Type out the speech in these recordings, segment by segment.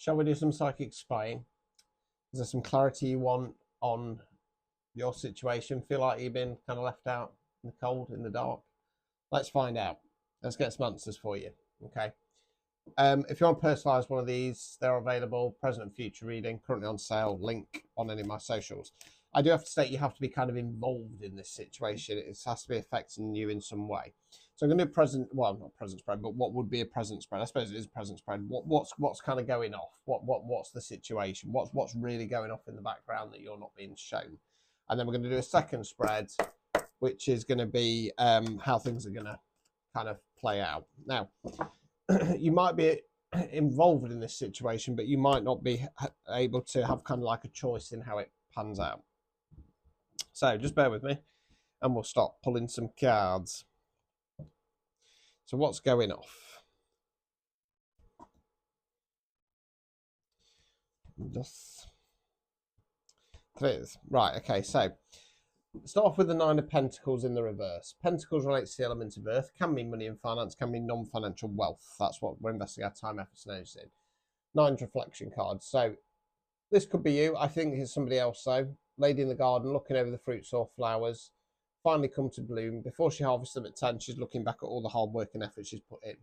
Shall we do some psychic spying? Is there some clarity you want on your situation? Feel like you've been kind of left out in the cold, in the dark? Let's find out. Let's get some answers for you. Okay. If you want to personalize one of these, they're available. Present and future reading, currently on sale. Link on any of my socials. I do have to state you have to be kind of involved in this situation. It has to be affecting you in some way. So I'm going to do present, well, not present spread, but what would be a present spread? I suppose it is a present spread. What's kind of going off? What's the situation? What's really going off in the background that you're not being shown? And then we're going to do a second spread, which is going to be how things are going to kind of play out. Now, you might be involved in this situation, but you might not be able to have kind of like a choice in how it pans out. So just bear with me and we'll start pulling some cards. So what's going off? Just right, okay, so start off with the Nine of Pentacles in the reverse. Pentacles relates to the elements of earth, can be money and finance, can be non-financial wealth. That's what we're investing our time, efforts, and energy in. Nine's reflection cards. So this could be you. I think it's somebody else though. Lady in the garden, looking over the fruits or flowers, finally come to bloom. Before she harvests them at 10, she's looking back at all the hard work and effort she's put in.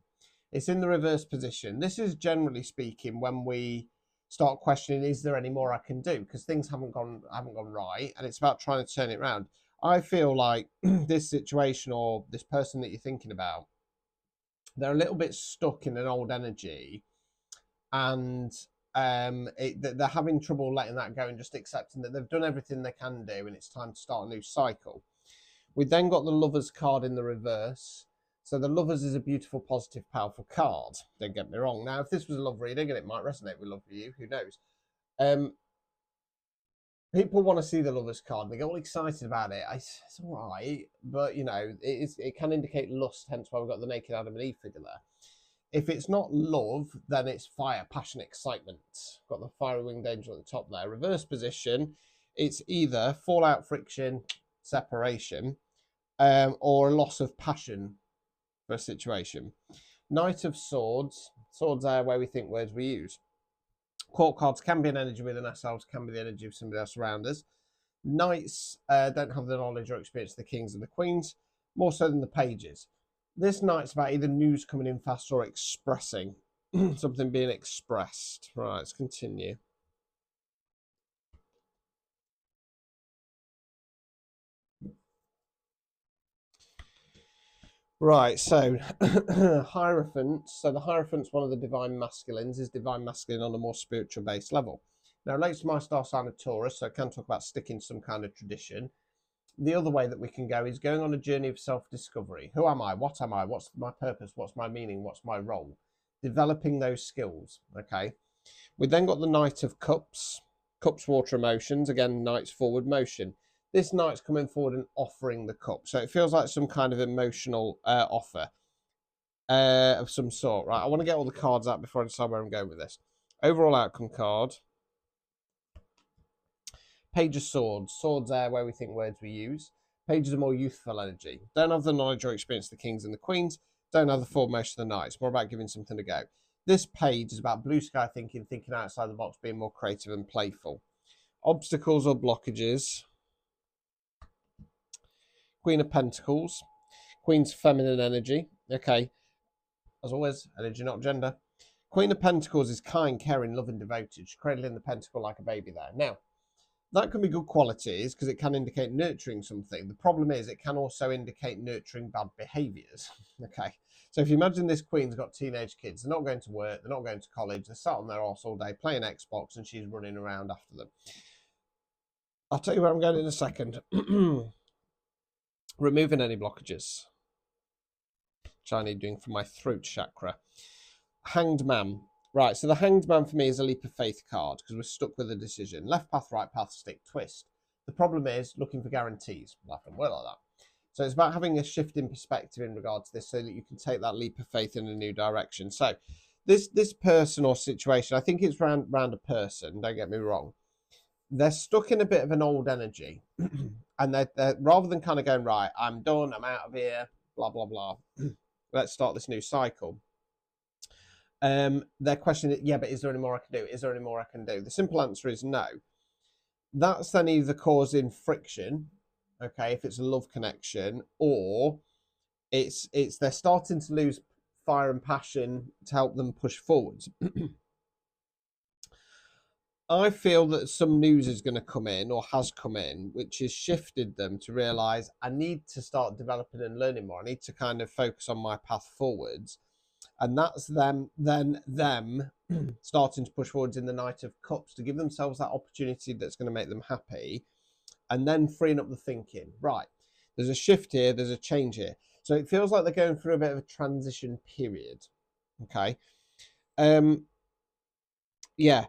It's in the reverse position. This is generally speaking when we start questioning, is there any more I can do? Because things haven't gone right, and it's about trying to turn it around. I feel like this situation or this person that you're thinking about, they're a little bit stuck in an old energy, and they're having trouble letting that go and just accepting that they've done everything they can do and it's time to start a new cycle. We then got the Lovers card in the reverse. So the Lovers is a beautiful, positive, powerful card. Don't get me wrong. Now, if this was a love reading, and it might resonate with love for you, who knows? People want to see the Lovers card. They get all excited about it. It's all right, but you know, it can indicate lust. Hence why we've got the naked Adam and Eve figure there. If it's not love, then it's fire, passion, excitement. Got the fiery winged angel at the top there. Reverse position, it's either fallout, friction, separation, or a loss of passion for a situation. Knight of Swords. Swords are where we think, words we use. Court cards can be an energy within ourselves, can be the energy of somebody else around us. Knights don't have the knowledge or experience of the kings and the queens, more so than the pages. This night's about either news coming in fast or expressing. Something being expressed. Right, let's continue. Right, so Hierophant. So the Hierophant's one of the divine masculines, is divine masculine on a more spiritual based level. Now, it relates to my star sign of Taurus, so I can talk about sticking to some kind of tradition. The other way that we can go is going on a journey of self-discovery. Who am I? What am I? What's my purpose? What's my meaning? What's my role? Developing those skills, okay? We then got the Knight of Cups. Cups, water emotions. Again, Knight's forward motion. This Knight's coming forward and offering the cup. So it feels like some kind of emotional offer of some sort, right? I want to get all the cards out before I decide where I'm going with this. Overall outcome card. Page of Swords. Swords are where we think, words we use. Pages are more youthful energy. Don't have the knowledge or experience of the kings and the queens. Don't have the forward motion of the knights. More about giving something to go. This page is about blue sky thinking, thinking outside the box, being more creative and playful. Obstacles or blockages. Queen of Pentacles. Queen's feminine energy. Okay. As always, energy, not gender. Queen of Pentacles is kind, caring, loving, devoted. She's cradling the pentacle like a baby there. Now, that can be good qualities because it can indicate nurturing something. The problem is it can also indicate nurturing bad behaviours. Okay. So if you imagine this queen's got teenage kids, they're not going to work, they're not going to college, they're sat on their arse all day playing Xbox and she's running around after them. I'll tell you where I'm going in a second. Removing any blockages. Which I need doing for my throat chakra. Hanged Man. Right, so the Hanged Man for me is a leap of faith card because we're stuck with a decision. Left path, right path, stick, twist. The problem is looking for guarantees. Life don't work like that. So it's about having a shift in perspective in regard to this so that you can take that leap of faith in a new direction. So this person or situation, I think it's round a person, don't get me wrong. They're stuck in a bit of an old energy. And they're rather than kind of going, right, I'm done, I'm out of here, blah, blah, blah. Let's start this new cycle. They're questioning, yeah, but is there any more I can do? Is there any more I can do? The simple answer is no. That's then either causing friction, okay, if it's a love connection, or it's they're starting to lose fire and passion to help them push forwards. I feel that some news is going to come in or has come in, which has shifted them to realize I need to start developing and learning more. I need to kind of focus on my path forwards. And that's them starting to push forwards in the Knight of Cups to give themselves that opportunity that's going to make them happy, and then freeing up the thinking. Right, there's a shift here, there's a change here. So it feels like they're going through a bit of a transition period. Okay. Yeah.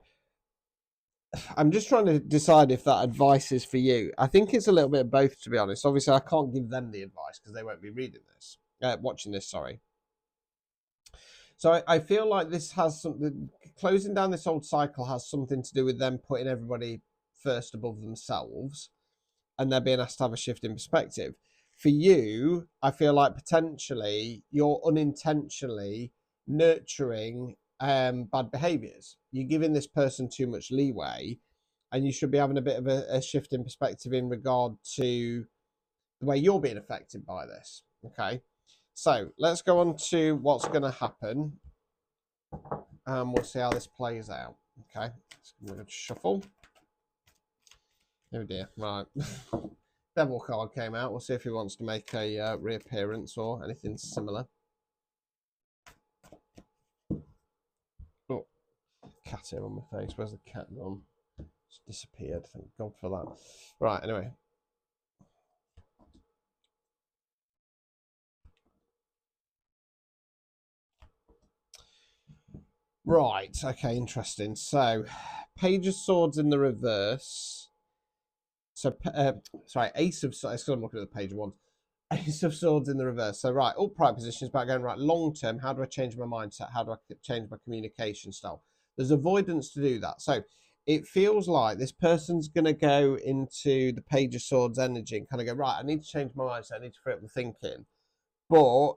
I'm just trying to decide if that advice is for you. I think it's a little bit of both, to be honest. Obviously, I can't give them the advice because they won't be reading this, watching this, sorry. So I feel like this has something, closing down this old cycle has something to do with them putting everybody first above themselves, and they're being asked to have a shift in perspective. For you, I feel like potentially you're unintentionally nurturing bad behaviors. You're giving this person too much leeway, and you should be having a bit of a shift in perspective in regard to the way you're being affected by this. Okay. So let's go on to what's going to happen, and we'll see how this plays out. Okay, so I'm going to shuffle. Oh dear, right. Devil card came out. We'll see if he wants to make a reappearance or anything similar. Oh, cat here on my face. Where's the cat gone? It's disappeared. Thank God for that. Right, anyway. Right, okay, interesting. So, Page of Swords in the reverse. So, sorry, Ace of Swords. I'm looking at the page of wands. Ace of Swords in the reverse. So, right, upright position is about going, right, long term, how do I change my mindset? How do I change my communication style? There's avoidance to do that. So, it feels like this person's going to go into the Page of Swords energy and kind of go, right, I need to change my mindset. I need to free up the thinking. But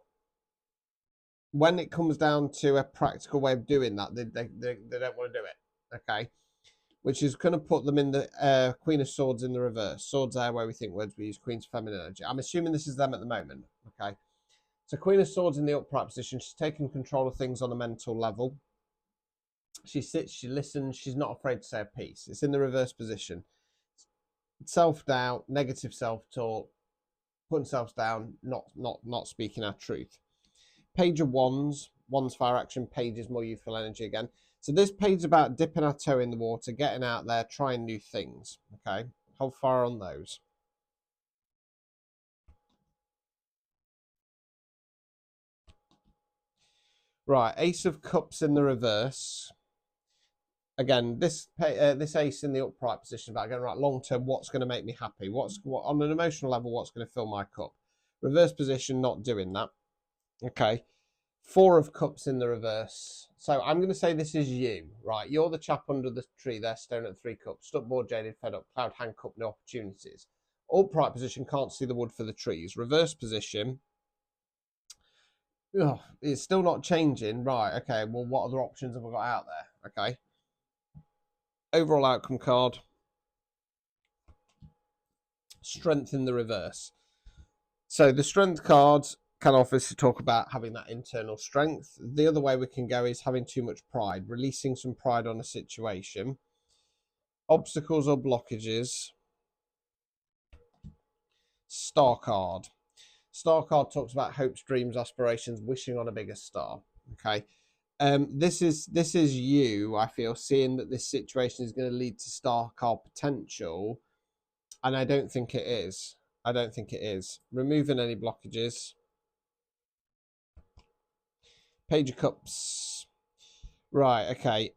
when it comes down to a practical way of doing that, they don't want to do it. Okay. Which is going to put them in the Queen of Swords in the reverse. Swords are where we think words we use Queen's feminine energy. I'm assuming this is them at the moment. Okay. So Queen of Swords in the upright position. She's taking control of things on a mental level. She sits, she listens, she's not afraid to say a piece. It's in the reverse position. Self-doubt, negative self-talk, putting selves down, not speaking our truth. Page of Wands, Wands fire action, Page is more youthful energy again. So this page is about dipping our toe in the water, getting out there, trying new things. Okay, hold fire on those. Right, Ace of Cups in the reverse. Again, this ace in the upright position about going, right, long term, what's going to make me happy? What on an emotional level, what's going to fill my cup? Reverse position, not doing that. Okay. Four of Cups in the reverse. So I'm going to say this is you, right? You're the chap under the tree there, staring at 3 cups. Stuck, bored, jaded, fed up, cloud, handcuffed, no opportunities. Upright position, can't see the wood for the trees. Reverse position, it's still not changing. Right, okay, well, what other options have I got out there? Okay. Overall outcome card. Strength in the reverse. So the strength cards can obviously talk about having that internal strength. The other way we can go is having too much pride, releasing some pride on a situation. Obstacles or blockages. Star card. Star card talks about hopes, dreams, aspirations, wishing on a bigger star. Okay. This is you, I feel, seeing that this situation is going to lead to star card potential, and I don't think it is. I don't think it is. Removing any blockages. Page of Cups. Right, okay.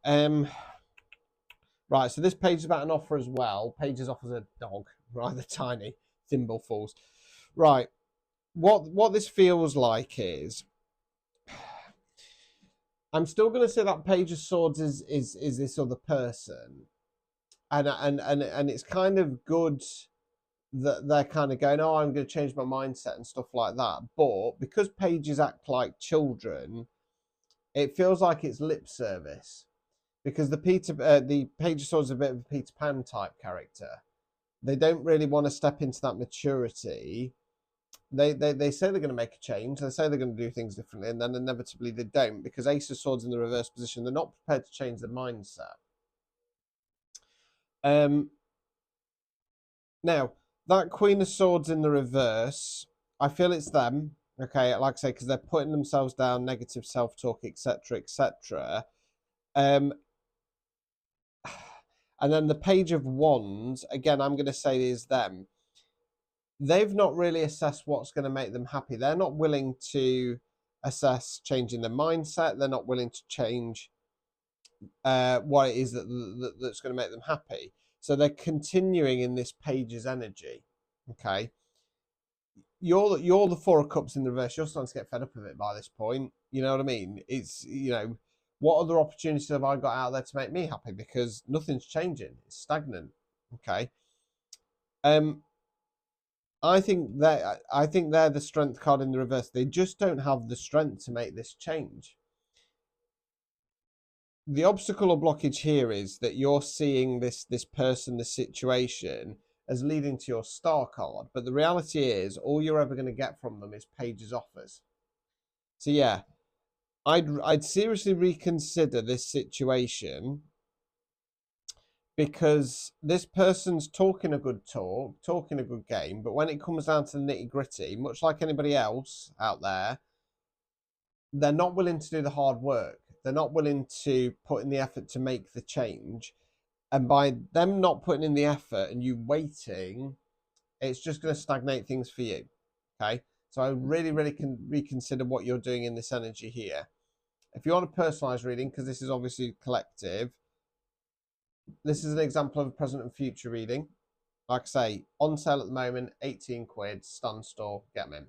Right, so this page is about an offer as well. Pages offers a dog, rather tiny, thimble falls. Right, what this feels like is, I'm still going to say that Page of Swords is this other person, and it's kind of good that they're kind of going, oh, I'm going to change my mindset and stuff like that. But because pages act like children, It feels like it's lip service because the Page of Swords is a bit of a Peter Pan type character. They don't really want to step into that maturity. They say they're going to make a change. They say they're going to do things differently, and then inevitably they don't, because Ace of Swords in the reverse position, they're not prepared to change their mindset. Now, that Queen of Swords in the reverse, I feel it's them. Okay, like I say, because they're putting themselves down, negative self-talk, etc., etc. And then the Page of Wands, again, I'm going to say is them. They've not really assessed what's going to make them happy. They're not willing to assess changing their mindset. They're not willing to change what it is that's going to make them happy. So they're continuing in this Page's energy. Okay, you're the Four of Cups in the reverse. You're starting to get fed up of it by this point. You know what I mean? It's, you know, what other opportunities have I got out there to make me happy? Because nothing's changing. It's stagnant. Okay. I think they're the strength card in the reverse. They just don't have the strength to make this change. The obstacle or blockage here is that you're seeing this person, this situation, as leading to your star card. But the reality is, all you're ever going to get from them is Page's offers. So yeah, I'd seriously reconsider this situation, because this person's talking a good talk, talking a good game, but when it comes down to the nitty gritty, much like anybody else out there, they're not willing to do the hard work. They're not willing to put in the effort to make the change. And by them not putting in the effort and you waiting, it's just going to stagnate things for you. Okay. So I really can reconsider what you're doing in this energy here. If you want a personalized reading, because this is obviously collective, this is an example of a present and future reading. Like I say, on sale at the moment, 18 quid, Stan store, get them in.